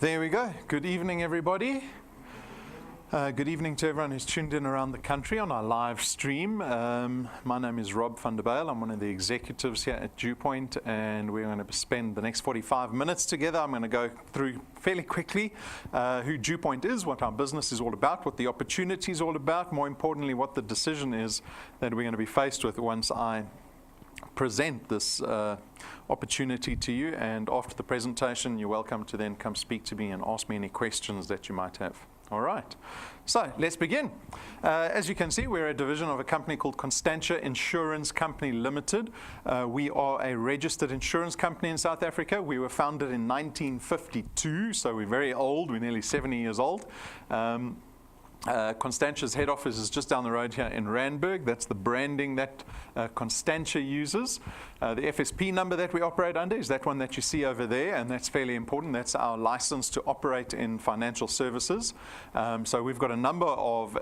There we go. Good evening, everybody. Good evening to everyone who's tuned in around the country on our live stream. My name is Rob van der Bijl. I'm one of the executives here at DuePoint, and we're going to spend the next 45 minutes together. I'm going to go through fairly quickly who DuePoint is, what our business is all about, what the opportunity is all about, more importantly, what the decision is that we're going to be faced with once I present this opportunity to you. And after the presentation, you're welcome to then come speak to me and ask me any questions that you might have. All right, so let's begin. As you can see, we're a division of a company called Constantia Insurance Company Limited. We are a registered insurance company in South Africa. We were founded in 1952, so we're very old. We're nearly 70 years old. Constantia's head office is just down the road here in Randburg. That's the branding that Constantia uses. The FSP number that we operate under is that one that you see over there, and that's fairly important. That's our license to operate in financial services. So we've got a number of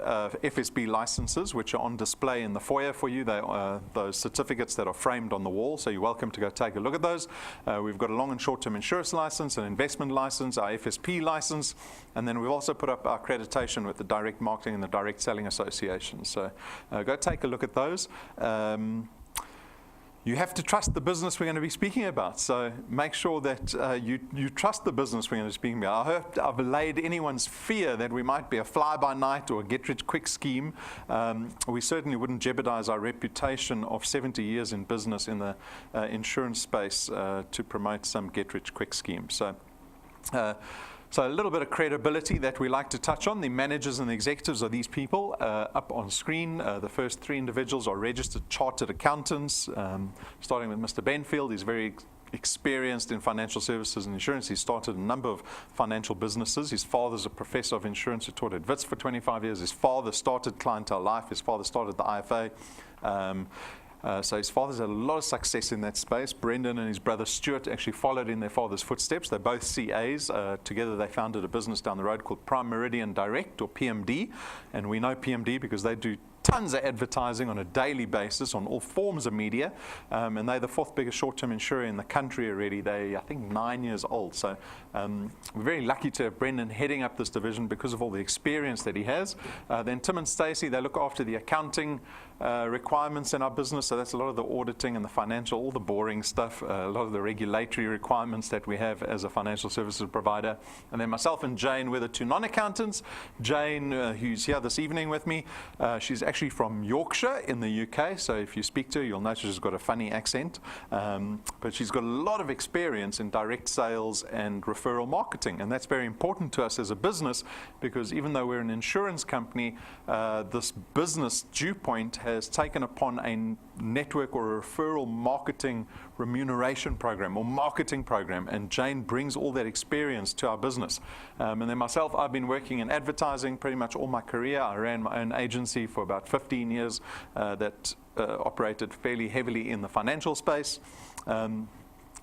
FSP licenses which are on display in the foyer for you. They are those certificates that are framed on the wall, so you're welcome to go take a look at those. We've got a long and short-term insurance license, an investment license, our FSP license, and then we've also put up our accreditation with the Direct Marketing and the Direct Selling Association. So go take a look at those. You have to trust the business we're going to be speaking about. So make sure that you trust the business we're going to be speaking about. I hope I've allayed anyone's fear that we might be a fly-by-night or a get-rich-quick scheme. We certainly wouldn't jeopardize our reputation of 70 years in business in the insurance space to promote some get-rich-quick scheme. So a little bit of credibility that we like to touch on. The managers and the executives are these people up on screen. The first three individuals are registered chartered accountants, starting with Mr. Benfield. He's very experienced in financial services and insurance. He started a number of financial businesses. His father's a professor of insurance who taught at Wits for 25 years. His father started Clientele Life. His father started the IFA. So his father's had a lot of success in that space. Brendan and his brother Stuart actually followed in their father's footsteps. They're both CAs. Together they founded a business down the road called Prime Meridian Direct, or PMD. And we know PMD because they do tons of advertising on a daily basis on all forms of media. And they're the fourth biggest short-term insurer in the country already. They're, I think, 9 years old. So we're very lucky to have Brendan heading up this division because of all the experience that he has. Then Tim and Stacey, they look after the accounting requirements in our business. So that's a lot of the auditing and the financial, all the boring stuff, a lot of the regulatory requirements that we have as a financial services provider. And then myself and Jane, we're the two non-accountants. Jane, who's here this evening with me, she's actually from Yorkshire in the UK, so if you speak to her, you'll notice she's got a funny accent, but she's got a lot of experience in direct sales and referral marketing, and that's very important to us as a business, because even though we're an insurance company, this business, DuePoint, has taken upon a network or a referral marketing remuneration program or marketing program, and Jane brings all that experience to our business. And then myself, I've been working in advertising pretty much all my career. I ran my own agency for about 15 years that operated fairly heavily in the financial space.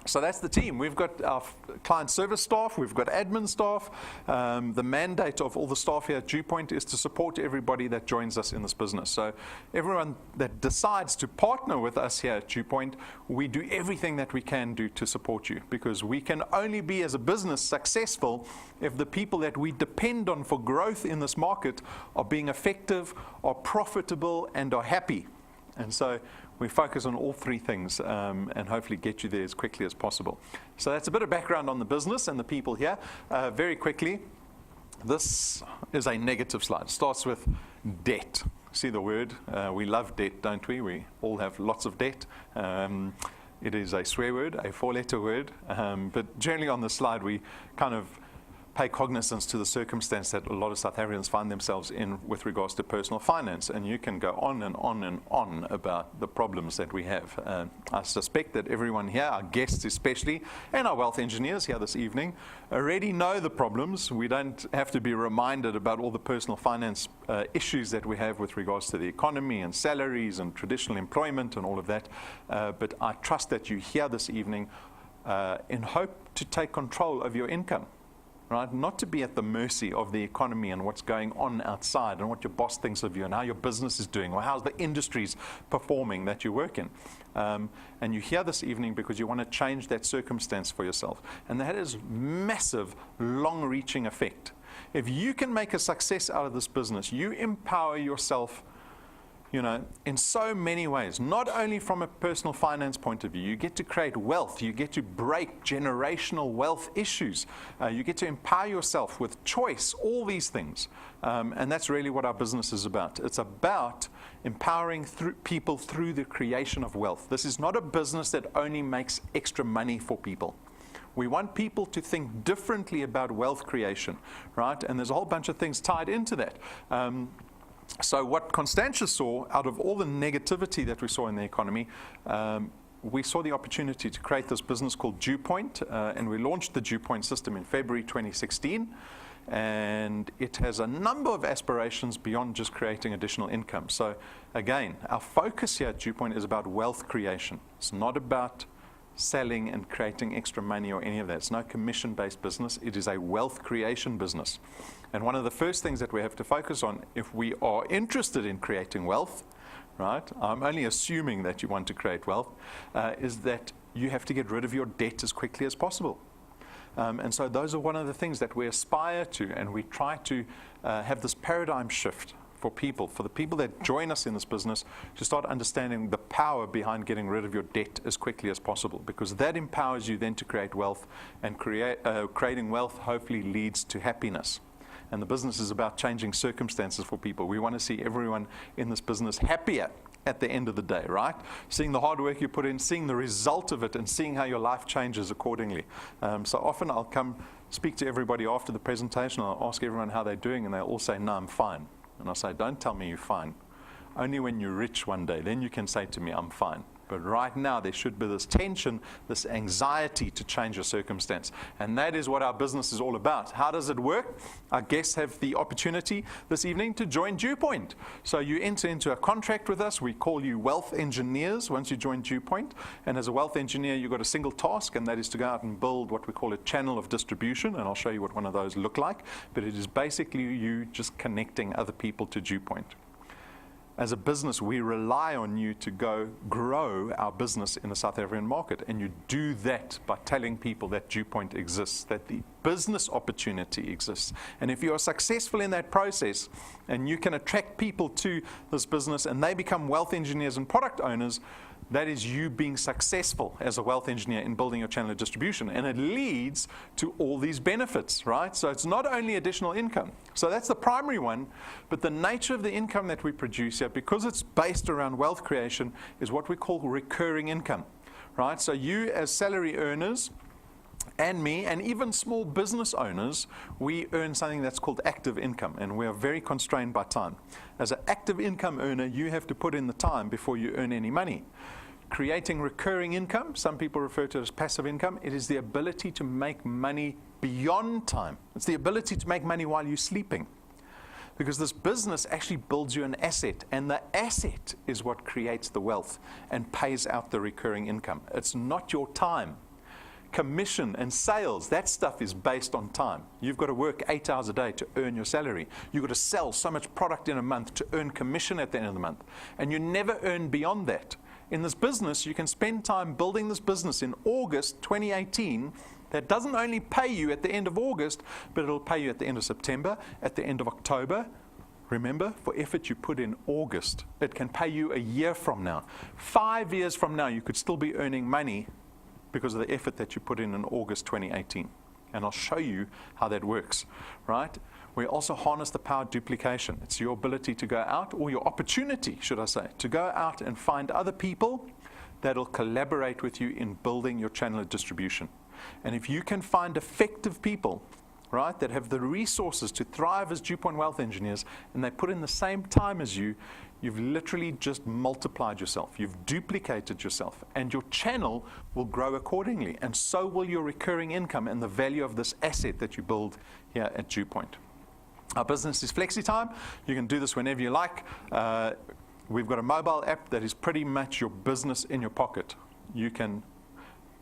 So that's the team. We've got our client service staff, we've got admin staff. The mandate of all the staff here at DuePoint is to support everybody that joins us in this business. So everyone that decides to partner with us here at DuePoint, we do everything that we can do to support you, because we can only be as a business successful if the people that we depend on for growth in this market are being effective, are profitable, and are happy. And so we focus on all three things and hopefully get you there as quickly as possible. So that's a bit of background on the business and the people here. Very quickly, this is a negative slide. It starts with debt. See the word? We love debt, don't we? We all have lots of debt. It is a swear word, a four-letter word. But generally on the slide, we kind of pay cognizance to the circumstance that a lot of South Africans find themselves in with regards to personal finance. And you can go on and on and on about the problems that we have. I suspect that everyone here, our guests especially, and our wealth engineers here this evening, already know the problems. We don't have to be reminded about all the personal finance issues that we have with regards to the economy and salaries and traditional employment and all of that. But I trust that you're here this evening in hope to take control of your income. right? Not to be at the mercy of the economy and what's going on outside and what your boss thinks of you and how your business is doing or how the industry's performing that you work in. And you hear this evening because you want to change that circumstance for yourself. And that has massive, long-reaching effect. If you can make a success out of this business, you empower yourself, in so many ways, not only from a personal finance point of view. You get to create wealth. You get to break generational wealth issues. You get to empower yourself with choice, all these things. And that's really what our business is about. It's about empowering people through the creation of wealth. This is not a business that only makes extra money for people. We want people to think differently about wealth creation, right? And there's a whole bunch of things tied into that. So what Constantia saw out of all the negativity that we saw in the economy, we saw the opportunity to create this business called DuePoint, and we launched the DuePoint system in February 2016. And it has a number of aspirations beyond just creating additional income. So again, our focus here at DuePoint is about wealth creation. It's not about selling and creating extra money or any of that. It's no commission-based business. It is a wealth creation business. And one of the first things that we have to focus on, if we are interested in creating wealth, right, I'm only assuming that you want to create wealth, is that you have to get rid of your debt as quickly as possible. And so those are one of the things that we aspire to, and we try to have this paradigm shift for the people that join us in this business, to start understanding the power behind getting rid of your debt as quickly as possible, because that empowers you then to create wealth, and creating wealth hopefully leads to happiness. And the business is about changing circumstances for people. We want to see everyone in this business happier at the end of the day, right? Seeing the hard work you put in, seeing the result of it, and seeing how your life changes accordingly. So often I'll come speak to everybody after the presentation. I'll ask everyone how they're doing, and they'll all say, "No, I'm fine." And I'll say, "Don't tell me you're fine. Only when you're rich one day, then you can say to me, I'm fine. But right now, there should be this tension, this anxiety to change your circumstance." And that is what our business is all about. How does it work? Our guests have the opportunity this evening to join DuePoint. So you enter into a contract with us. We call you wealth engineers once you join DuePoint. And as a wealth engineer, you've got a single task, and that is to go out and build what we call a channel of distribution. And I'll show you what one of those look like. But it is basically you just connecting other people to DuePoint. As a business, we rely on you to go grow our business in the South African market. And you do that by telling people that DuePoint exists, that the business opportunity exists. And if you are successful in that process, and you can attract people to this business and they become wealth engineers and product owners, that is you being successful as a wealth engineer in building your channel of distribution. And it leads to all these benefits, right? So it's not only additional income. So that's the primary one. But the nature of the income that we produce here, because it's based around wealth creation, is what we call recurring income, right? So you as salary earners, and me, and even small business owners, we earn something that's called active income, and we are very constrained by time. As an active income earner, you have to put in the time before you earn any money. Creating recurring income, some people refer to it as passive income. It is the ability to make money beyond time. It's the ability to make money while you're sleeping. Because this business actually builds you an asset, and the asset is what creates the wealth and pays out the recurring income. It's not your time. Commission and sales, that stuff is based on time. You've got to work 8 hours a day to earn your salary. You've got to sell so much product in a month to earn commission at the end of the month. And you never earn beyond that. In this business, you can spend time building this business in August 2018 that doesn't only pay you at the end of August, but it'll pay you at the end of September, at the end of October. Remember, for effort you put in August, it can pay you a year from now. 5 years from now, you could still be earning money because of the effort that you put in August 2018. And I'll show you how that works, right? We also harness the power of duplication. It's your ability to go out, or your opportunity, should I say, to go out and find other people that will collaborate with you in building your channel of distribution. And if you can find effective people, right, that have the resources to thrive as DuePoint wealth engineers, and they put in the same time as you, you've literally just multiplied yourself. You've duplicated yourself, and your channel will grow accordingly, and so will your recurring income and the value of this asset that you build here at DuePoint. Our business is FlexiTime. You can do this whenever you like. We've got a mobile app that is pretty much your business in your pocket. You can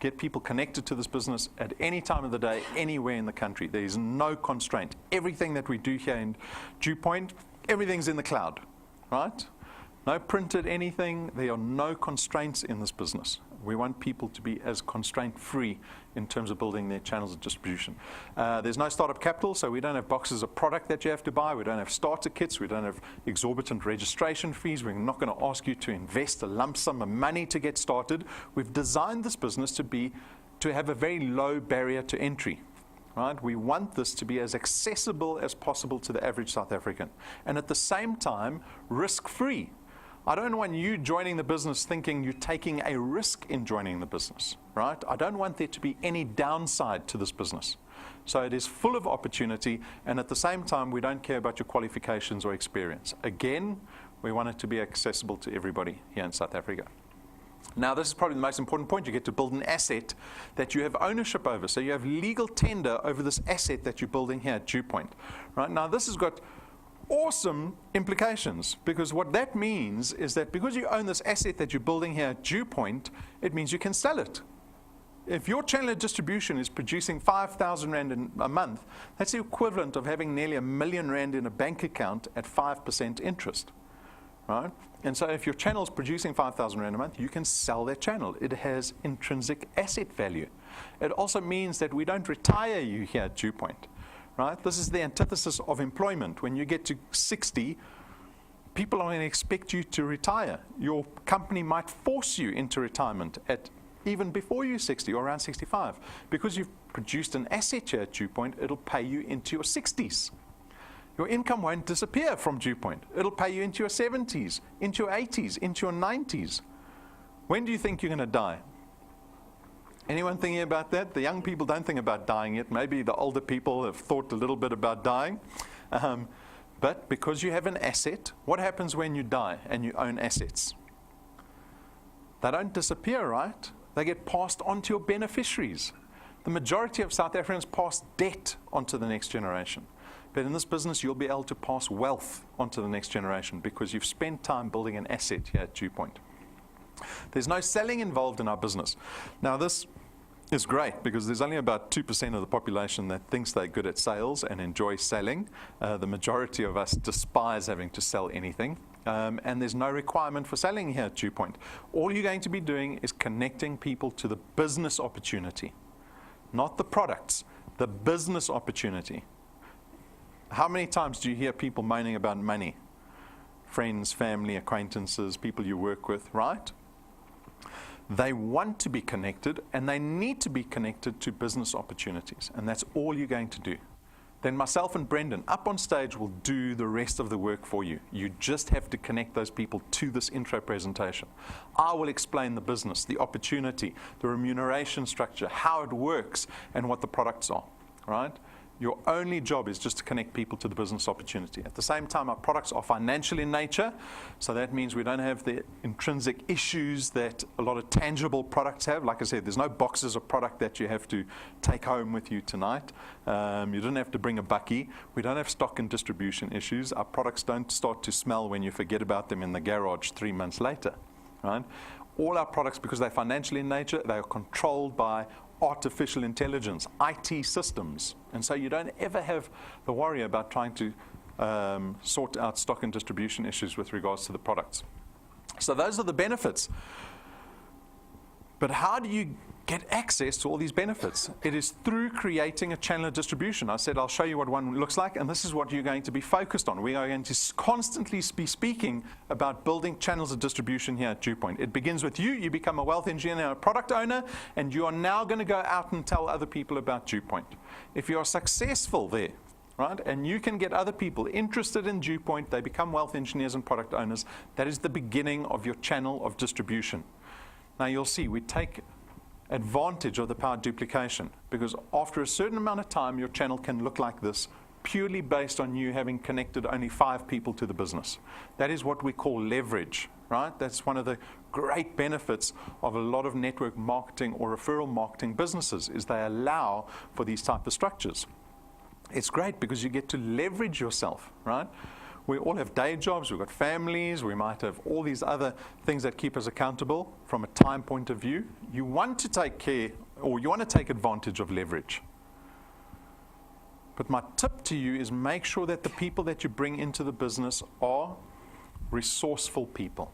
get people connected to this business at any time of the day, anywhere in the country. There is no constraint. Everything that we do here in DuePoint, everything's in the cloud, right? No printed anything. There are no constraints in this business. We want people to be as constraint-free in terms of building their channels of distribution. There's no startup capital, so we don't have boxes of product that you have to buy. We don't have starter kits. We don't have exorbitant registration fees. We're not going to ask you to invest a lump sum of money to get started. We've designed this business to have a very low barrier to entry. Right? We want this to be as accessible as possible to the average South African, and at the same time, risk-free. I don't want you joining the business thinking you're taking a risk in joining the business, right? I don't want there to be any downside to this business. So it is full of opportunity, and at the same time, we don't care about your qualifications or experience. Again, we want it to be accessible to everybody here in South Africa. Now, this is probably the most important point. You get to build an asset that you have ownership over. So you have legal tender over this asset that you're building here at DuePoint. Right? Now, this has got awesome implications, because what that means is that because you own this asset that you're building here at DuePoint, it means you can sell it. If your channel of distribution is producing 5,000 Rand a month, that's the equivalent of having nearly R1 million in a bank account at 5% interest. Right? And so if your channel is producing 5,000 Rand a month, you can sell that channel. It has intrinsic asset value. It also means that we don't retire you here at DuePoint. Right? This is the antithesis of employment. When you get to 60, people are going to expect you to retire. Your company might force you into retirement at even before you're 60 or around 65. Because you've produced an asset here at DuePoint, it'll pay you into your 60s. Your income won't disappear from DuePoint. It'll pay you into your 70s, into your 80s, into your 90s. When do you think you're going to die? Anyone thinking about that? The young people don't think about dying yet. Maybe the older people have thought a little bit about dying. But because you have an asset, what happens when you die and you own assets? They don't disappear, right? They get passed on to your beneficiaries. The majority of South Africans pass debt onto the next generation. But in this business, you'll be able to pass wealth onto the next generation because you've spent time building an asset here at DuePoint. There's no selling involved in our business. Now, this is great because there's only about 2% of the population that thinks they're good at sales and enjoy selling. The majority of us despise having to sell anything. And there's no requirement for selling here at DuePoint. All you're going to be doing is connecting people to the business opportunity, not the products, the business opportunity. How many times do you hear people moaning about money? Friends, family, acquaintances, people you work with, right? They want to be connected, and they need to be connected to business opportunities, and that's all you're going to do. Then myself and Brendan up on stage will do the rest of the work for you. You just have to connect those people to this intro presentation. I will explain the business, the opportunity, the remuneration structure, how it works, and what the products are, right? Your only job is just to connect people to the business opportunity. At the same time, our products are financial in nature, so that means we don't have the intrinsic issues that a lot of tangible products have. Like I said, there's no boxes of product that you have to take home with you tonight. You don't have to bring a bakkie. We don't have stock and distribution issues. Our products don't start to smell when you forget about them in the garage 3 months later, right? All our products, because they're financial in nature, they are controlled by artificial intelligence, IT systems. And so you don't ever have the worry about trying to sort out stock and distribution issues with regards to the products. So those are the benefits. But how do you get access to all these benefits? It is through creating a channel of distribution. I said I'll show you what one looks like, and this is what you're going to be focused on. We are going to constantly be speaking about building channels of distribution here at DuePoint. It begins with you. You become a wealth engineer, a product owner, and you are now going to go out and tell other people about DuePoint. If you are successful there, right, and you can get other people interested in DuePoint, they become wealth engineers and product owners, that is the beginning of your channel of distribution. Now you'll see we take advantage of the power of duplication, because after a certain amount of time your channel can look like this, purely based on you having connected only 5 people to the business. That is what we call leverage, right? That's one of the great benefits of a lot of network marketing or referral marketing businesses, is they allow for these type of structures. It's great because you get to leverage yourself, right? We all have day jobs, we've got families, we might have all these other things that keep us accountable from a time point of view. You want to take care, or you want to take advantage of leverage. But my tip to you is make sure that the people that you bring into the business are resourceful people,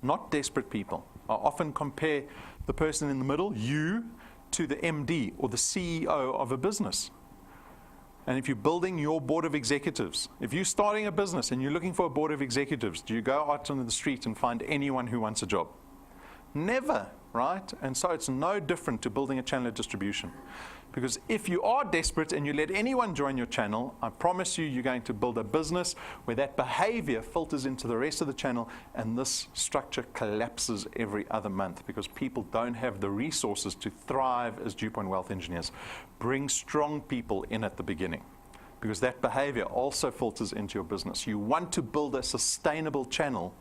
not desperate people. I often compare the person in the middle, you, to the MD or the CEO of a business. And if you're building your board of executives, if you're starting a business and you're looking for a board of executives, do you go out on the street and find anyone who wants a job? Never, right? And so it's no different to building a channel of distribution. Because if you are desperate and you let anyone join your channel, I promise you, you're going to build a business where that behavior filters into the rest of the channel, and this structure collapses every other month because people don't have the resources to thrive as DuePoint Wealth Engineers. Bring strong people in at the beginning, because that behavior also filters into your business. You want to build a sustainable channel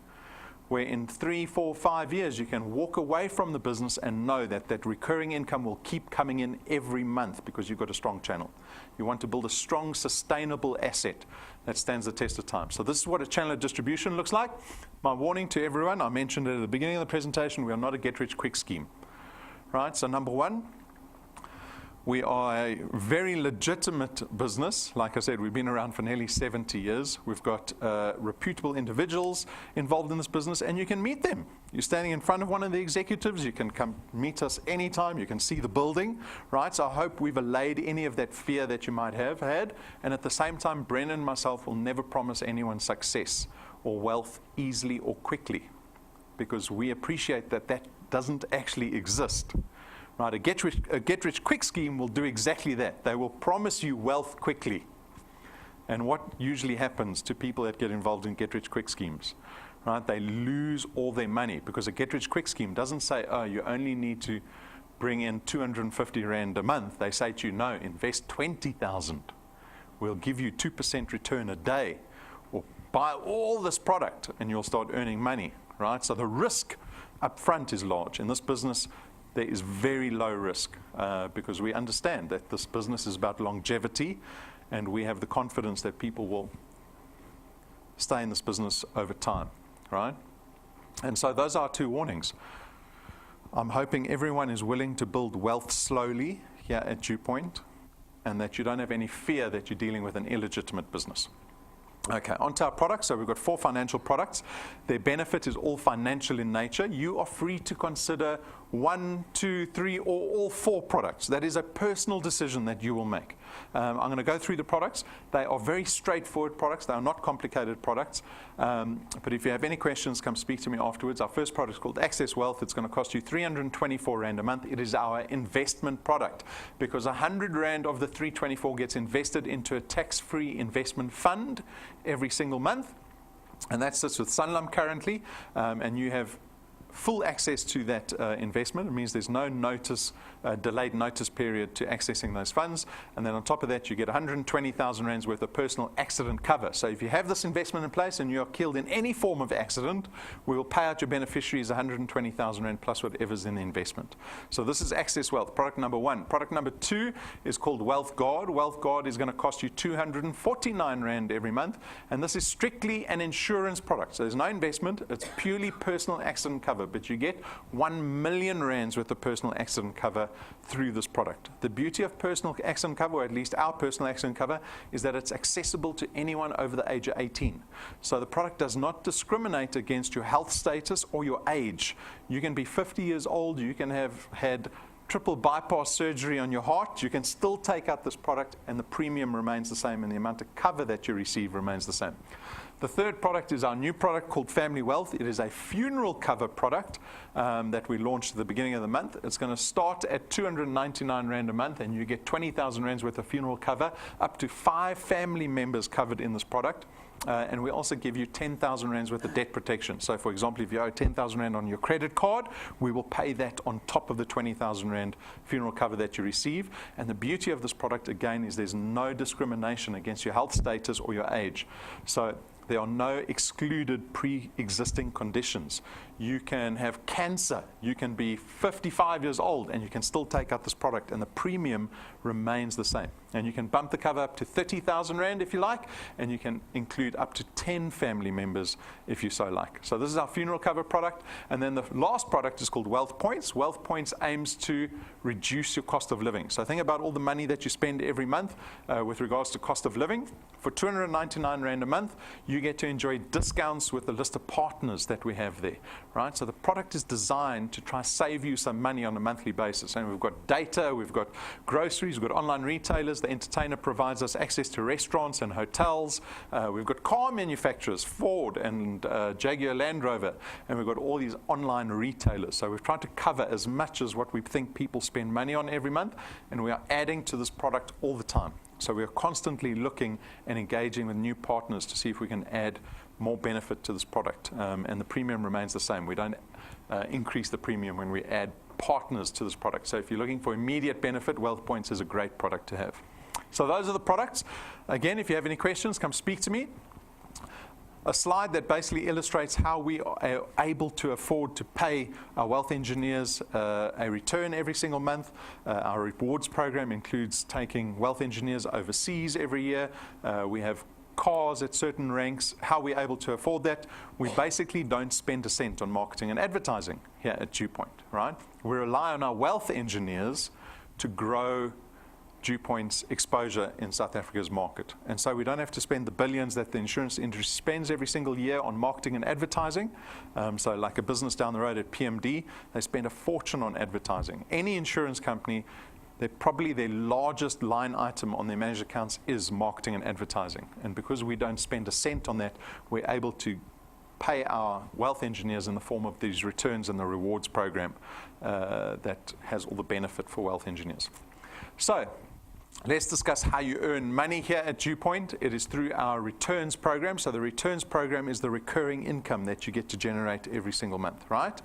where in 3, 4, 5 years you can walk away from the business and know that that recurring income will keep coming in every month because you've got a strong channel. You want to build a strong, sustainable asset that stands the test of time. So this is what a channel of distribution looks like. My warning to everyone, I mentioned it at the beginning of the presentation, we are not a get-rich-quick scheme. Right? So number one, we are a very legitimate business. Like I said, we've been around for nearly 70 years. We've got reputable individuals involved in this business, and you can meet them. You're standing in front of one of the executives. You can come meet us anytime. You can see the building, right? So I hope we've allayed any of that fear that you might have had. And at the same time, Brennan and myself will never promise anyone success or wealth easily or quickly, because we appreciate that that doesn't actually exist. Right, a get-rich-quick scheme will do exactly that. They will promise you wealth quickly. And what usually happens to people that get involved in get-rich-quick schemes? Right, they lose all their money, because a get-rich-quick scheme doesn't say, oh, you only need to bring in 250 Rand a month. They say to you, no, invest 20,000. We'll give you 2% return a day. Or buy all this product and you'll start earning money. Right? So the risk up front is large. In this business, there is very low risk because we understand that this business is about longevity, and we have the confidence that people will stay in this business over time, right? And so those are 2 warnings. I'm hoping everyone is willing to build wealth slowly here at DuePoint, and that you don't have any fear that you're dealing with an illegitimate business. Okay, on to our products. So we've got 4 financial products. Their benefit is all financial in nature. You are free to consider 1, 2, 3, or all 4 products. That is a personal decision that you will make. I'm going to go through the products. They are very straightforward products. They are not complicated products. But if you have any questions, come speak to me afterwards. Our first product is called Access Wealth. It's going to cost you 324 Rand a month. It is our investment product, because 100 Rand of the 324 gets invested into a tax-free investment fund every single month. And that sits with Sanlam currently. And you have full access to that investment. It means there's no delayed notice period to accessing those funds. And then on top of that, you get 120,000 Rands worth of personal accident cover. So if you have this investment in place and you are killed in any form of accident, we will pay out your beneficiaries 120,000 Rand plus whatever's in the investment. So this is Access Wealth, product number 1. Product number 2 is called Wealth Guard. Wealth Guard is going to cost you 249 Rand every month. And this is strictly an insurance product. So there's no investment. It's purely personal accident cover. But you get 1 million Rands worth of personal accident cover through this product. The beauty of personal accident cover, or at least our personal accident cover, is that it's accessible to anyone over the age of 18. So the product does not discriminate against your health status or your age. You can be 50 years old, you can have had triple bypass surgery on your heart, you can still take out this product and the premium remains the same and the amount of cover that you receive remains the same. The third product is our new product called Family Wealth. It is a funeral cover product that we launched at the beginning of the month. It's going to start at 299 Rand a month, and you get 20,000 Rands worth of funeral cover, up to 5 family members covered in this product. And we also give you 10,000 Rands worth of debt protection. So, for example, if you owe 10,000 Rand on your credit card, we will pay that on top of the 20,000 Rand funeral cover that you receive. And the beauty of this product, again, is there's no discrimination against your health status or your age. So there are no excluded pre-existing conditions. you can have cancer, you can be 55 years old, and you can still take out this product, and the premium remains the same. And you can bump the cover up to 30,000 Rand if you like, and you can include up to 10 family members if you so like. So this is our funeral cover product. And then the last product is called Wealth Points. Wealth Points aims to reduce your cost of living. So think about all the money that you spend every month with regards to cost of living. For 299 Rand a month, you get to enjoy discounts with the list of partners that we have there, right? So the product is designed to try save you some money on a monthly basis. And we've got data, we've got groceries, we've got online retailers. The entertainer provides us access to restaurants and hotels. We've got car manufacturers, Ford and Jaguar Land Rover, and we've got all these online retailers. So we've tried to cover as much as what we think people spend money on every month, and we are adding to this product all the time. So we are constantly looking and engaging with new partners to see if we can add more benefit to this product. And the premium remains the same. We don't increase the premium when we add partners to this product. So if you're looking for immediate benefit, Wealth Points is a great product to have. So those are the products. Again, if you have any questions, come speak to me. A slide that basically illustrates how we are able to afford to pay our wealth engineers a return every single month. Our rewards program includes taking wealth engineers overseas every year. We have cars at certain ranks. How we're able to afford that? We basically don't spend a cent on marketing and advertising here at DuePoint, right? We rely on our wealth engineers to grow DuePoint's exposure in South Africa's market. And so we don't have to spend the billions that the insurance industry spends every single year on marketing and advertising. So like a business down the road at PMD, they spend a fortune on advertising. Any insurance company, probably their largest line item on their managed accounts is marketing and advertising. And because we don't spend a cent on that, we're able to pay our wealth engineers in the form of these returns and the rewards program that has all the benefit for wealth engineers. So let's discuss how you earn money here at DuePoint. It is through our returns program. So the returns program is the recurring income that you get to generate every single month, right?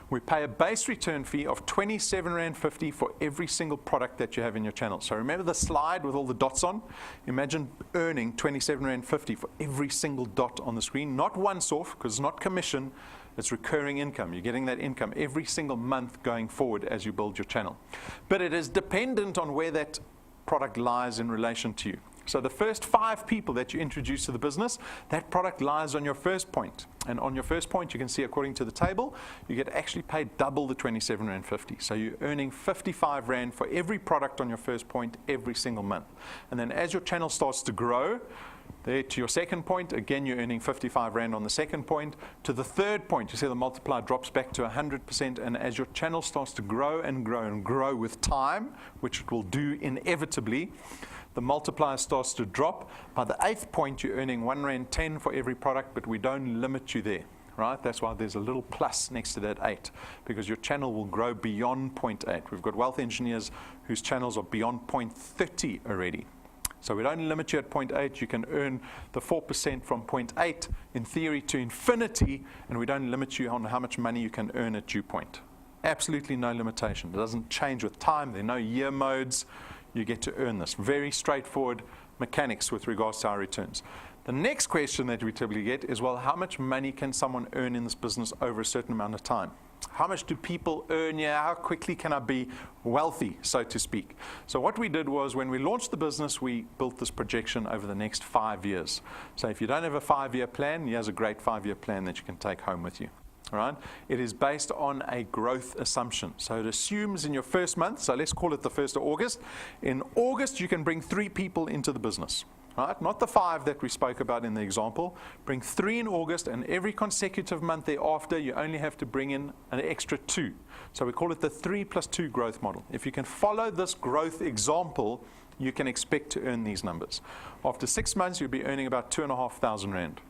We pay a base return fee of 27.50 Rand for every single product that you have in your channel. So remember the slide with all the dots on? Imagine earning 27.50 Rand for every single dot on the screen, not once off, because it's not commission, it's recurring income. You're getting that income every single month going forward as you build your channel. But it is dependent on where that product lies in relation to you. So the first 5 people that you introduce to the business, that product lies on your first point. And on your first point, you can see according to the table, you get actually paid double the 27.50 Rand. So you're earning 55 Rand for every product on your first point every single month. And then as your channel starts to grow, there to your second point, again, you're earning 55 Rand on the second point. To the third point, you see the multiplier drops back to 100%. And as your channel starts to grow and grow and grow with time, which it will do inevitably, the multiplier starts to drop. By the 8th point, you're earning 1.10 Rand for every product, but we don't limit you there, right? That's why there's a little plus next to that 8, because your channel will grow beyond 0.8. We've got wealth engineers whose channels are beyond 0.30 already. So we don't limit you at 0.8. You can earn the 4% from 0.8 in theory to infinity, and we don't limit you on how much money you can earn at DuePoint. Absolutely no limitation. It doesn't change with time. There are no year modes. You get to earn this. Very straightforward mechanics with regards to our returns. The next question that we typically get is, well, how much money can someone earn in this business over a certain amount of time? How much do people earn here? How quickly can I be wealthy, so to speak? So what we did was, when we launched the business, we built this projection over the next 5 years. So if you don't have a 5-year plan, here's a great 5-year plan that you can take home with you. All right? It is based on a growth assumption. So it assumes in your first month, so let's call it the 1st of August. In August, you can bring 3 people into the business. Right? Not the 5 that we spoke about in the example. Bring 3 in August, and every consecutive month thereafter, you only have to bring in an extra 2. So we call it the 3 + 2 growth model. If you can follow this growth example, you can expect to earn these numbers. After 6 months, you'll be earning about 2,500 Rand.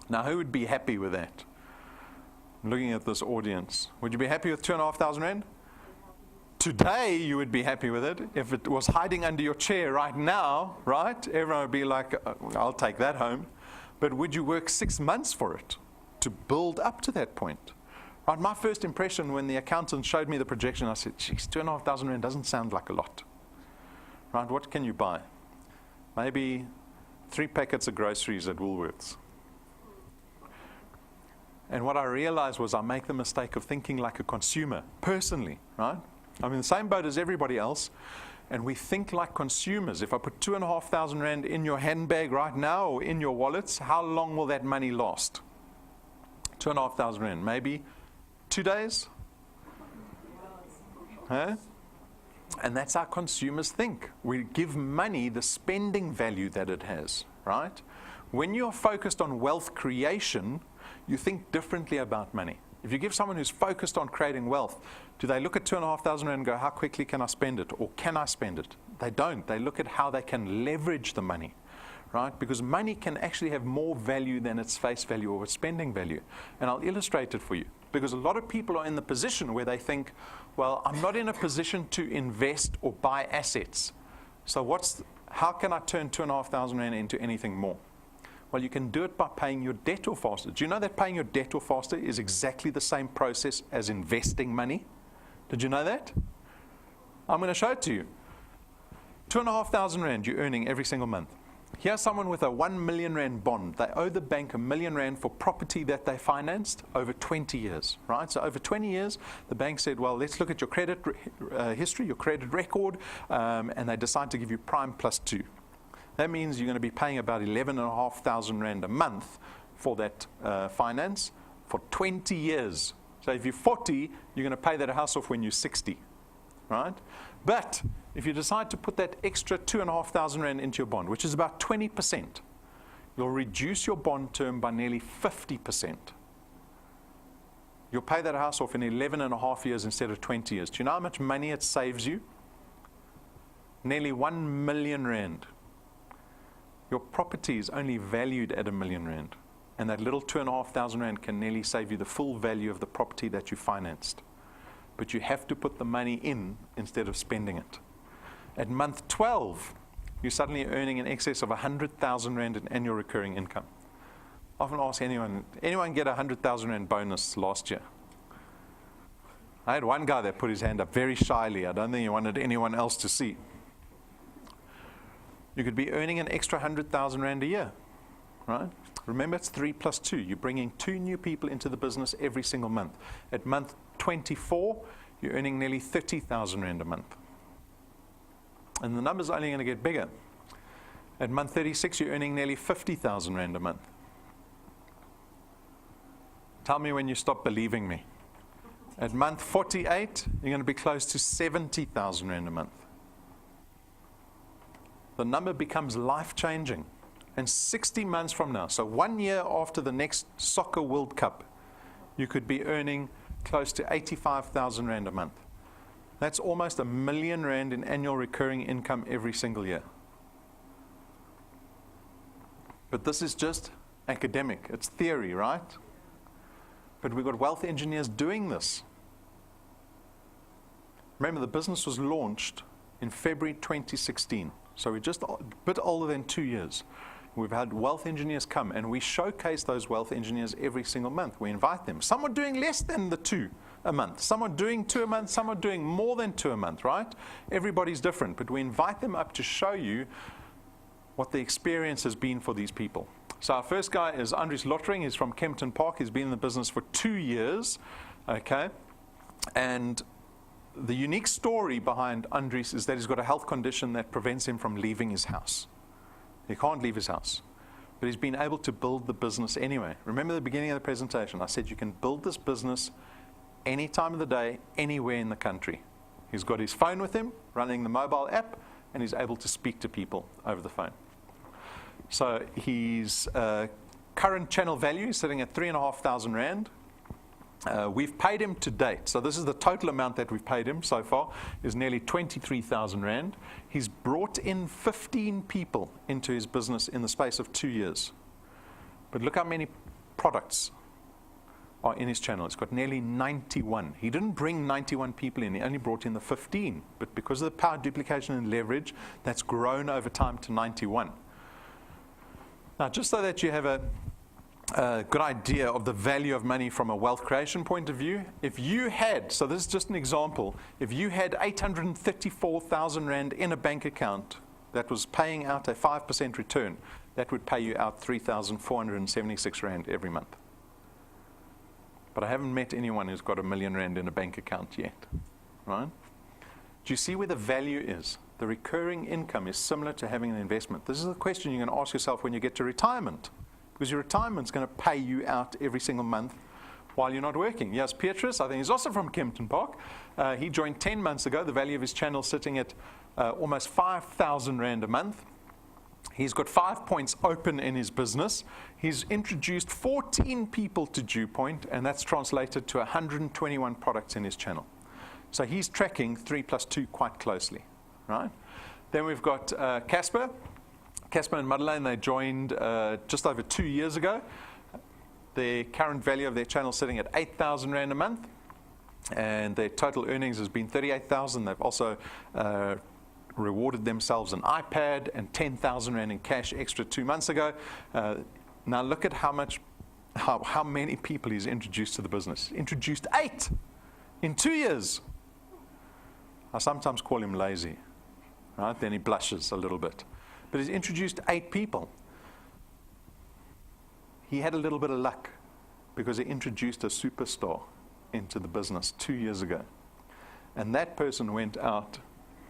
Now, who would be happy with that? Looking at this audience, would you be happy with 2,500 Rand? Today, you would be happy with it. If it was hiding under your chair right now, right, everyone would be like, I'll take that home. But would you work 6 months for it to build up to that point? Right, my first impression when the accountant showed me the projection, I said, geez, 2,500 Rand doesn't sound like a lot. Right, what can you buy? Maybe 3 packets of groceries at Woolworths. And what I realized was I make the mistake of thinking like a consumer, personally, right? I'm in the same boat as everybody else, and we think like consumers. If I put 2,500 rand in your handbag right now or in your wallets, how long will that money last? 2,500 rand, maybe 2 days? Huh? And that's how consumers think. We give money the spending value that it has, right? When you're focused on wealth creation, you think differently about money. If you give someone who's focused on creating wealth, do they look at 2,500 rand and go, how quickly can I spend it? Or can I spend it? They don't. They look at how they can leverage the money, right? Because money can actually have more value than its face value or its spending value. And I'll illustrate it for you. Because a lot of people are in the position where they think, well, I'm not in a position to invest or buy assets. So how can I turn 2,500 rand into anything more? Well, you can do it by paying your debt off faster. Do you know that paying your debt off faster is exactly the same process as investing money? Did you know that? I'm going to show it to you. 2,500 rand you're earning every single month. Here's someone with a 1 million rand bond. They owe the bank 1 million rand for property that they financed over 20 years, right? So over 20 years, the bank said, well, let's look at your credit history, your credit record, and they decide to give you prime plus 2. That means you're going to be paying about 11,500 rand a month for that finance for 20 years. So if you're 40, you're going to pay that house off when you're 60, right? But if you decide to put that extra 2,500 rand into your bond, which is about 20%, you'll reduce your bond term by nearly 50%. You'll pay that house off in 11 and a half years instead of 20 years. Do you know how much money it saves you? Nearly 1 million rand. Your property is only valued at 1 million rand. And that little 2,500 rand can nearly save you the full value of the property that you financed. But you have to put the money in instead of spending it. At month 12, you're suddenly earning in excess of 100,000 rand in annual recurring income. I often ask anyone get a 100,000 rand bonus last year? I had one guy that put his hand up very shyly. I don't think he wanted anyone else to see. You could be earning an extra 100,000 rand a year, right? Remember, it's 3 plus 2. You're bringing 2 new people into the business every single month. At month 24, you're earning nearly 30,000 rand a month. And the number's only going to get bigger. At month 36, you're earning nearly 50,000 rand a month. Tell me when you stop believing me. At month 48, you're going to be close to 70,000 rand a month. The number becomes life-changing. And 60 months from now, so 1 year after the next Soccer World Cup, you could be earning close to 85,000 rand a month. That's almost 1 million rand in annual recurring income every single year. But this is just academic. It's theory, right? But we've got wealth engineers doing this. Remember, the business was launched in February 2016. So we're just a bit older than 2 years. We've had wealth engineers come, and we showcase those wealth engineers every single month. We invite them. Some are doing less than the 2 a month. Some are doing 2 a month. Some are doing more than 2 a month, right? Everybody's different. But we invite them up to show you what the experience has been for these people. So our first guy is Andries Loitering. He's from Kempton Park. He's been in the business for 2 years, okay? And the unique story behind Andries is that he's got a health condition that prevents him from leaving his house. He can't leave his house. But he's been able to build the business anyway. Remember the beginning of the presentation, I said you can build this business any time of the day, anywhere in the country. He's got his phone with him, running the mobile app, and he's able to speak to people over the phone. So his current channel value is sitting at 3,500 rand. We've paid him to date, so this is the total amount that we've paid him so far, is nearly 23,000 rand. He's brought in 15 people into his business in the space of 2 years. But look how many products are in his channel. It's got nearly 91. He didn't bring 91 people in, he only brought in the 15. But because of the power, duplication, and leverage, that's grown over time to 91. Now, just so that you have a good idea of the value of money from a wealth creation point of view, if you had, so this is just an example, if you had 834,000 rand in a bank account that was paying out a 5% return, that would pay you out 3,476 rand every month. but I haven't met anyone who's got R1 million in a bank account yet, right? Do you see where the value is? The recurring income is similar to having an investment. This is the question you're going to ask yourself when you get to retirement, because your retirement's going to pay you out every single month while you're not working. Yes, Petrus, I think he's also from Kempton Park. He joined 10 months ago. The value of his channel sitting at almost 5,000 Rand a month. He's got 5 points open in his business. He's introduced 14 people to DuePoint, and that's translated to 121 products in his channel. So he's tracking 3 plus 2 quite closely, right? Then we've got Casper. Casper and Madeleine, they joined just over 2 years ago. The current value of their channel is sitting at 8,000 Rand a month, and their total earnings has been 38,000. They've also rewarded themselves an iPad and 10,000 Rand in cash extra 2 months ago. Now look at how many people he's introduced to the business. Introduced 8 in 2 years. I sometimes call him lazy, right? Then he blushes a little bit. But he's introduced 8 people. He had a little bit of luck because he introduced a superstar into the business 2 years ago. And that person went out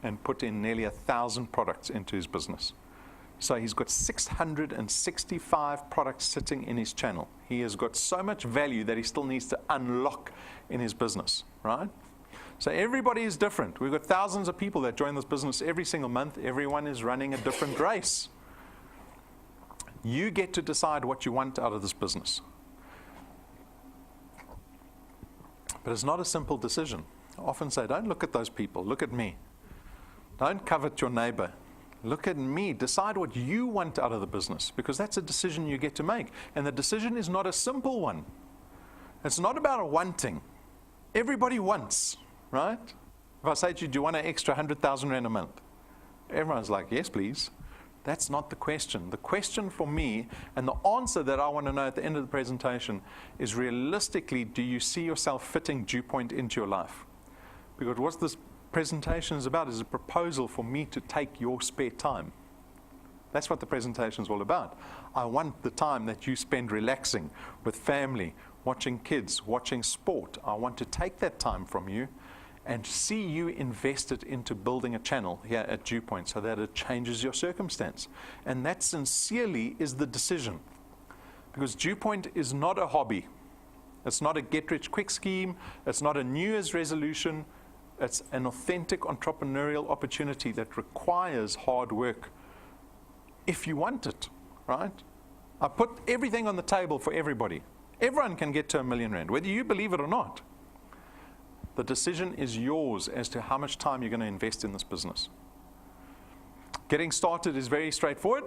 and put in nearly 1,000 products into his business. So he's got 665 products sitting in his channel. He has got so much value that he still needs to unlock in his business, right? So everybody is different. We've got thousands of people that join this business every single month. Everyone is running a different race. You get to decide what you want out of this business. But it's not a simple decision. I often say, don't look at those people, look at me. Don't covet your neighbor. Look at me. Decide what you want out of the business, because that's a decision you get to make. And the decision is not a simple one. It's not about a wanting. Everybody wants, right? If I say to you, do you want an extra 100,000 Rand a month? Everyone's like, yes, please. That's not the question. The question for me, and the answer that I want to know at the end of the presentation, is realistically, do you see yourself fitting DuePoint into your life? Because what this presentation is about is a proposal for me to take your spare time. That's what the presentation is all about. I want the time that you spend relaxing with family, watching kids, watching sport. I want to take that time from you and see you invest it into building a channel here at DuePoint so that it changes your circumstance. And that sincerely is the decision. Because DuePoint is not a hobby. It's not a get-rich-quick scheme. It's not a New Year's resolution. It's an authentic entrepreneurial opportunity that requires hard work if you want it, right? I put everything on the table for everybody. Everyone can get to R1 million, whether you believe it or not. The decision is yours as to how much time you're going to invest in this business. Getting started is very straightforward.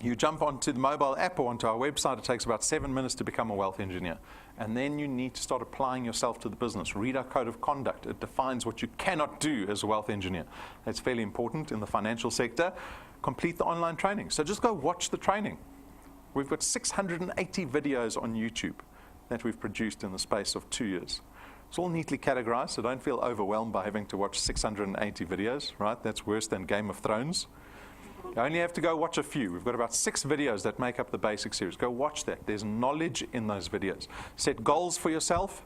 You jump onto the mobile app or onto our website. It takes about 7 minutes to become a wealth engineer. And then you need to start applying yourself to the business. Read our code of conduct. It defines what you cannot do as a wealth engineer. That's fairly important in the financial sector. Complete the online training. So just go watch the training. We've got 680 videos on YouTube that we've produced in the space of 2 years. It's all neatly categorized, so don't feel overwhelmed by having to watch 680 videos, right? That's worse than Game of Thrones. You only have to go watch a few. We've got about 6 videos that make up the basic series. Go watch that. There's knowledge in those videos. Set goals for yourself.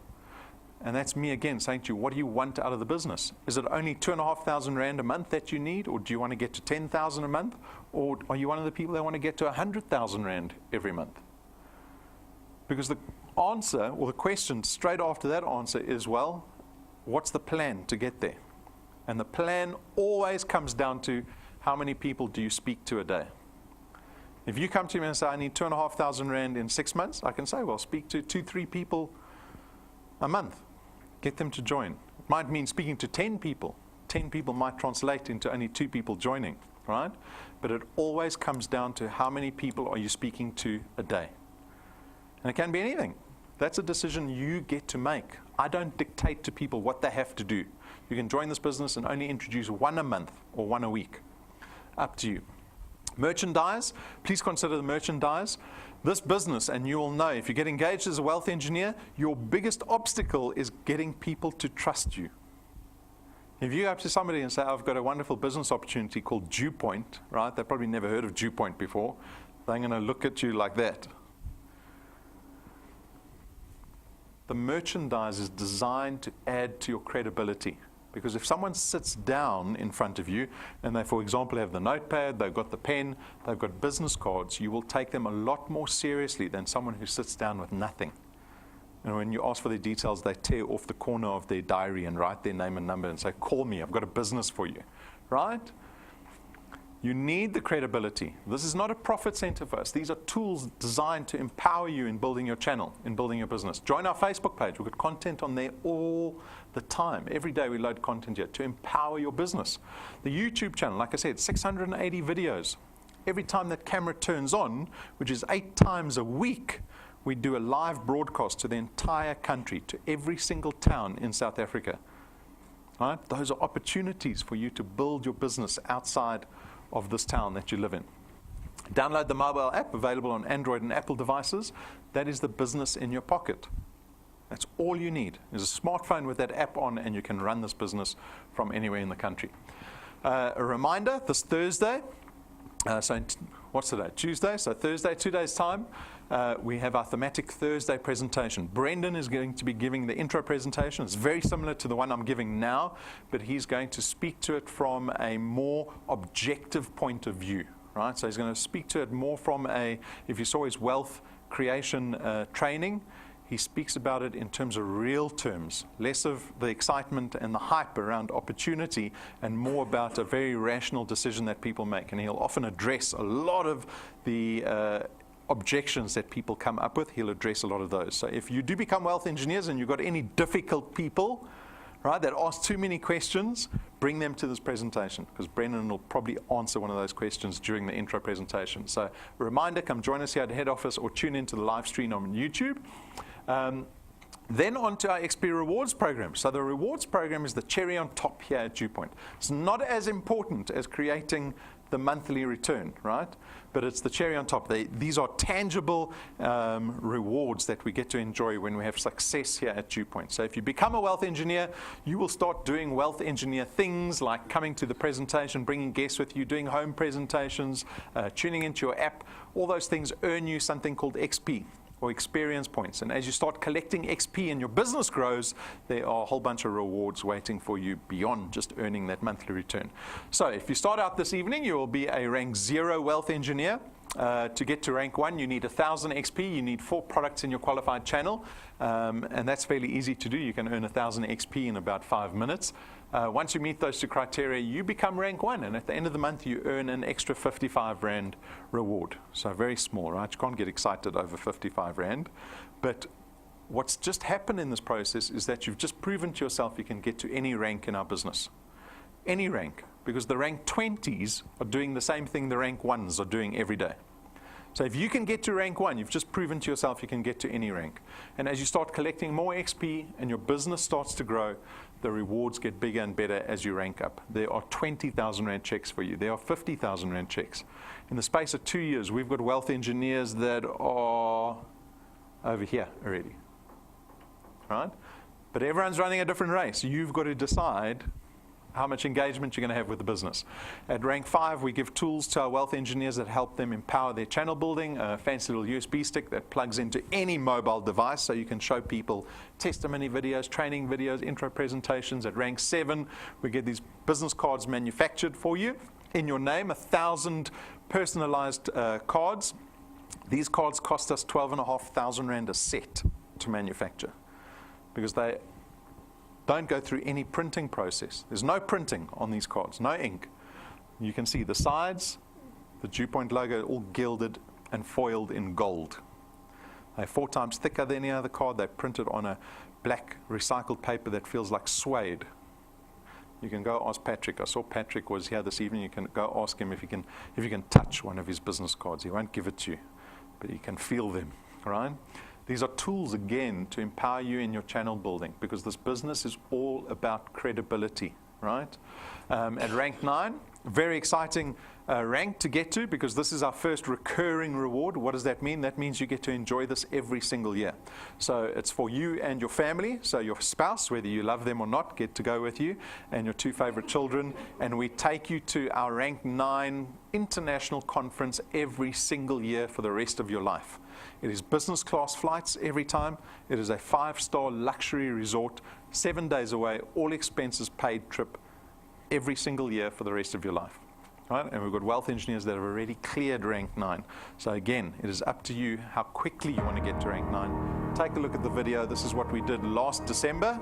And that's me again saying to you, what do you want out of the business? Is it only 2,500 Rand a month that you need? Or do you want to get to 10,000 a month? Or are you one of the people that want to get to 100,000 Rand every month? Because the answer, or the question straight after that answer is, well, what's the plan to get there? And the plan always comes down to, how many people do you speak to a day? If you come to me and say, I need 2,500 Rand in 6 months, I can say, well, speak to 2-3 people a month. Get them to join. It might mean speaking to 10 people. 10 people might translate into only 2 people joining, right? But it always comes down to how many people are you speaking to a day. And it can be anything. That's a decision you get to make. I don't dictate to people what they have to do. You can join this business and only introduce 1 a month or 1 a week. Up to you. Merchandise, please consider the merchandise. This business, and you will know, if you get engaged as a wealth engineer, your biggest obstacle is getting people to trust you. If you go up to somebody and say, I've got a wonderful business opportunity called DuePoint, right? They've probably never heard of DuePoint before. They're going to look at you like that. the merchandise is designed to add to your credibility. Because if someone sits down in front of you and they, for example, have the notepad, they've got the pen, they've got business cards, you will take them a lot more seriously than someone who sits down with nothing. And when you ask for their details, they tear off the corner of their diary and write their name and number and say, call me, I've got a business for you, right? You need the credibility. This is not a profit center for us. These are tools designed to empower you in building your channel, in building your business. Join our Facebook page. We've got content on there all the time. Every day we load content here to empower your business. The YouTube channel, like I said, 680 videos. Every time that camera turns on, which is 8 times a week, we do a live broadcast to the entire country, to every single town in South Africa. Right? Those are opportunities for you to build your business outside of this town that you live in. Download the mobile app, available on Android and Apple devices. That is the business in your pocket. That's all you need is a smartphone with that app on, and you can run this business from anywhere in the country. A reminder, this Thursday, what's today? Tuesday, so Thursday, 2 days' time, we have our Thematic Thursday presentation. Brendan is going to be giving the intro presentation. It's very similar to the one I'm giving now, but he's going to speak to it from a more objective point of view, right? So he's going to speak to it more from a, if you saw his wealth creation training, he speaks about it in terms of real terms, less of the excitement and the hype around opportunity and more about a very rational decision that people make. And he'll often address a lot of the objections that people come up with. He'll address a lot of those. So if you do become wealth engineers and you've got any difficult people, right, that ask too many questions, bring them to this presentation, because Brendan will probably answer one of those questions during the intro presentation. So a reminder, come join us here at head office or tune into the live stream on YouTube. Then on to our XP Rewards program. So the rewards program is the cherry on top here at DuePoint. It's not as important as creating the monthly return, right? But it's the cherry on top. These are tangible rewards that we get to enjoy when we have success here at DuePoint. So if you become a wealth engineer, you will start doing wealth engineer things like coming to the presentation, bringing guests with you, doing home presentations, tuning into your app. All those things earn you something called XP, or experience points. And as you start collecting XP and your business grows, there are a whole bunch of rewards waiting for you beyond just earning that monthly return. So if you start out this evening, you will be a rank 0 wealth engineer. To get to rank 1, you need 1,000 XP. You need 4 products in your qualified channel. And that's fairly easy to do. You can earn 1,000 XP in about 5 minutes. Once you meet those 2 criteria, you become rank 1. And at the end of the month, you earn an extra 55 Rand reward. So very small, right? You can't get excited over 55 Rand. But what's just happened in this process is that you've just proven to yourself you can get to any rank in our business. Any rank. Because the rank 20s are doing the same thing the rank 1s are doing every day. So if you can get to rank 1, you've just proven to yourself you can get to any rank. And as you start collecting more XP and your business starts to grow, the rewards get bigger and better as you rank up. There are 20,000 Rand checks for you. There are 50,000 Rand checks. In the space of 2 years, we've got wealth engineers that are over here already. Right? But everyone's running a different race. You've got to decide how much engagement you're going to have with the business. At rank 5, we give tools to our wealth engineers that help them empower their channel building, a fancy little USB stick that plugs into any mobile device so you can show people testimony videos, training videos, intro presentations. At rank 7, we get these business cards manufactured for you in your name, 1,000 personalized cards. These cards cost us 12,500 Rand a set to manufacture because they don't go through any printing process. There's no printing on these cards, no ink. You can see the sides, the DuePoint logo, all gilded and foiled in gold. They're 4 times thicker than any other card. They're printed on a black recycled paper that feels like suede. You can go ask Patrick. I saw Patrick was here this evening. You can go ask him if you can touch one of his business cards. He won't give it to you, but you can feel them, right? These are tools, again, to empower you in your channel building because this business is all about credibility, right? At rank 9, very exciting rank to get to, because this is our first recurring reward. What does that mean? That means you get to enjoy this every single year. So it's for you and your family. So your spouse, whether you love them or not, get to go with you, and your 2 favorite children. And we take you to our Rank 9 international conference every single year for the rest of your life. It is business class flights every time. It is a 5-star luxury resort, 7 days away, all expenses paid trip every single year for the rest of your life. Right? And we've got wealth engineers that have already cleared rank 9. So again, it is up to you how quickly you want to get to rank 9. Take a look at the video. This is what we did last December.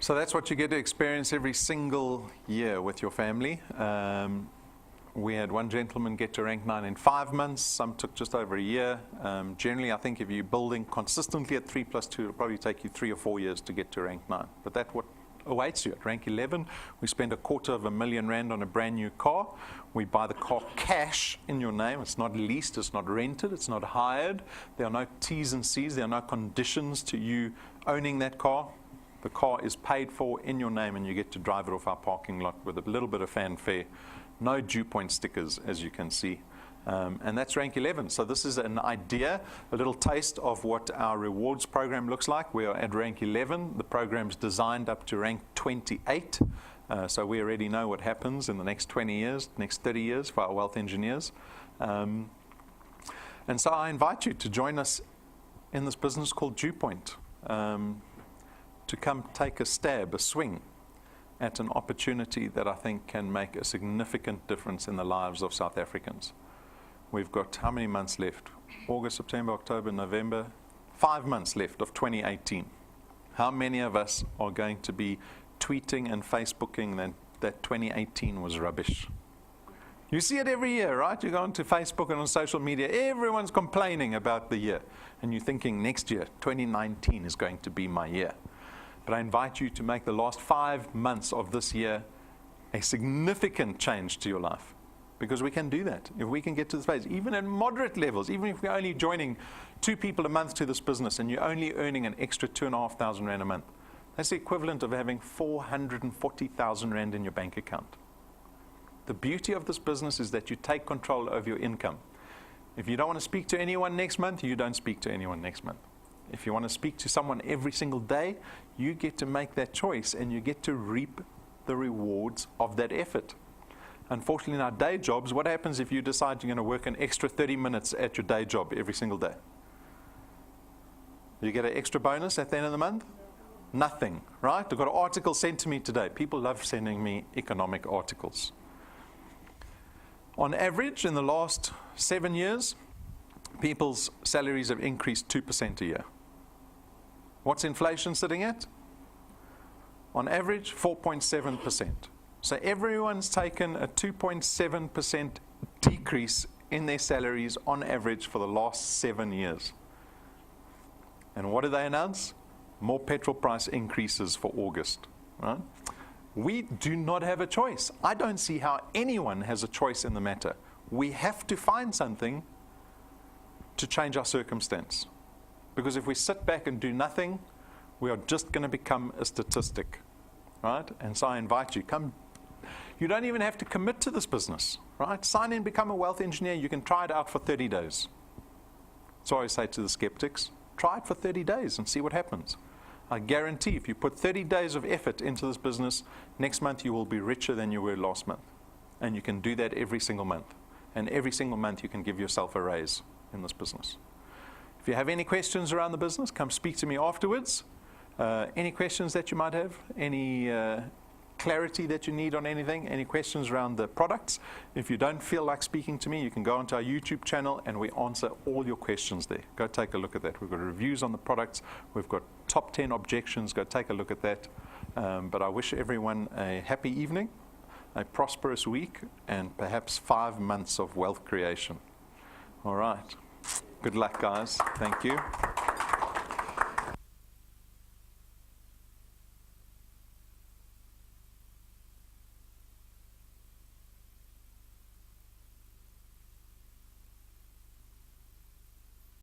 So that's what you get to experience every single year with your family. We had one gentleman get to rank 9 in 5 months. Some took just over a year. Generally, I think if you're building consistently at 3+2, it'll probably take you 3 or 4 years to get to rank 9. But that's what awaits you at rank 11. We spend R250,000 on a brand new car. We buy the car cash in your name. It's not leased, it's not rented, it's not hired. There are no T's and C's, there are no conditions to you owning that car. The car is paid for in your name, and you get to drive it off our parking lot with a little bit of fanfare. No DuePoint stickers, as you can see. And that's rank 11. So this is an idea, a little taste of what our rewards program looks like. We are at rank 11. The program's designed up to rank 28. So we already know what happens in the next 20 years, next 30 years for our wealth engineers. And so I invite you to join us in this business called DuePoint. To come take a stab, a swing at an opportunity that I think can make a significant difference in the lives of South Africans. We've got how many months left? August, September, October, November. 5 months left of 2018. How many of us are going to be tweeting and Facebooking that 2018 was rubbish? You see it every year, right? You go onto Facebook and on social media, everyone's complaining about the year. And you're thinking next year, 2019 is going to be my year. But I invite you to make the last 5 months of this year a significant change to your life. Because we can do that. If we can get to the space, even at moderate levels, even if we're only joining 2 people a month to this business and you're only earning an extra 2,500 Rand a month, that's the equivalent of having 440,000 Rand in your bank account. The beauty of this business is that you take control over your income. If you don't want to speak to anyone next month, you don't speak to anyone next month. If you want to speak to someone every single day, you get to make that choice and you get to reap the rewards of that effort. Unfortunately, in our day jobs, what happens if you decide you're going to work an extra 30 minutes at your day job every single day? You get an extra bonus at the end of the month? Nothing, right? I've got an article sent to me today. People love sending me economic articles. On average, in the last 7 years, people's salaries have increased 2% a year. What's inflation sitting at? On average, 4.7%. So everyone's taken a 2.7% decrease in their salaries on average for the last 7 years. And what do they announce? More petrol price increases for August. Right? We do not have a choice. I don't see how anyone has a choice in the matter. We have to find something to change our circumstance. Because if we sit back and do nothing, we are just going to become a statistic. Right? And so I invite you, come. You don't even have to commit to this business, right? Sign in, become a wealth engineer. You can try it out for 30 days. So I say to the skeptics, try it for 30 days and see what happens. I guarantee if you put 30 days of effort into this business, next month you will be richer than you were last month. And you can do that every single month. And every single month you can give yourself a raise in this business. If you have any questions around the business, come speak to me afterwards. Any questions that you might have, any clarity that you need on anything, any questions around the products. If you don't feel like speaking to me, you can go onto our YouTube channel and we answer all your questions there. Go take a look at that. We've got reviews on the products. We've got top 10 objections. Go take a look at that. But I wish everyone a happy evening, a prosperous week, and perhaps 5 months of wealth creation. All right. Good luck, guys. Thank you.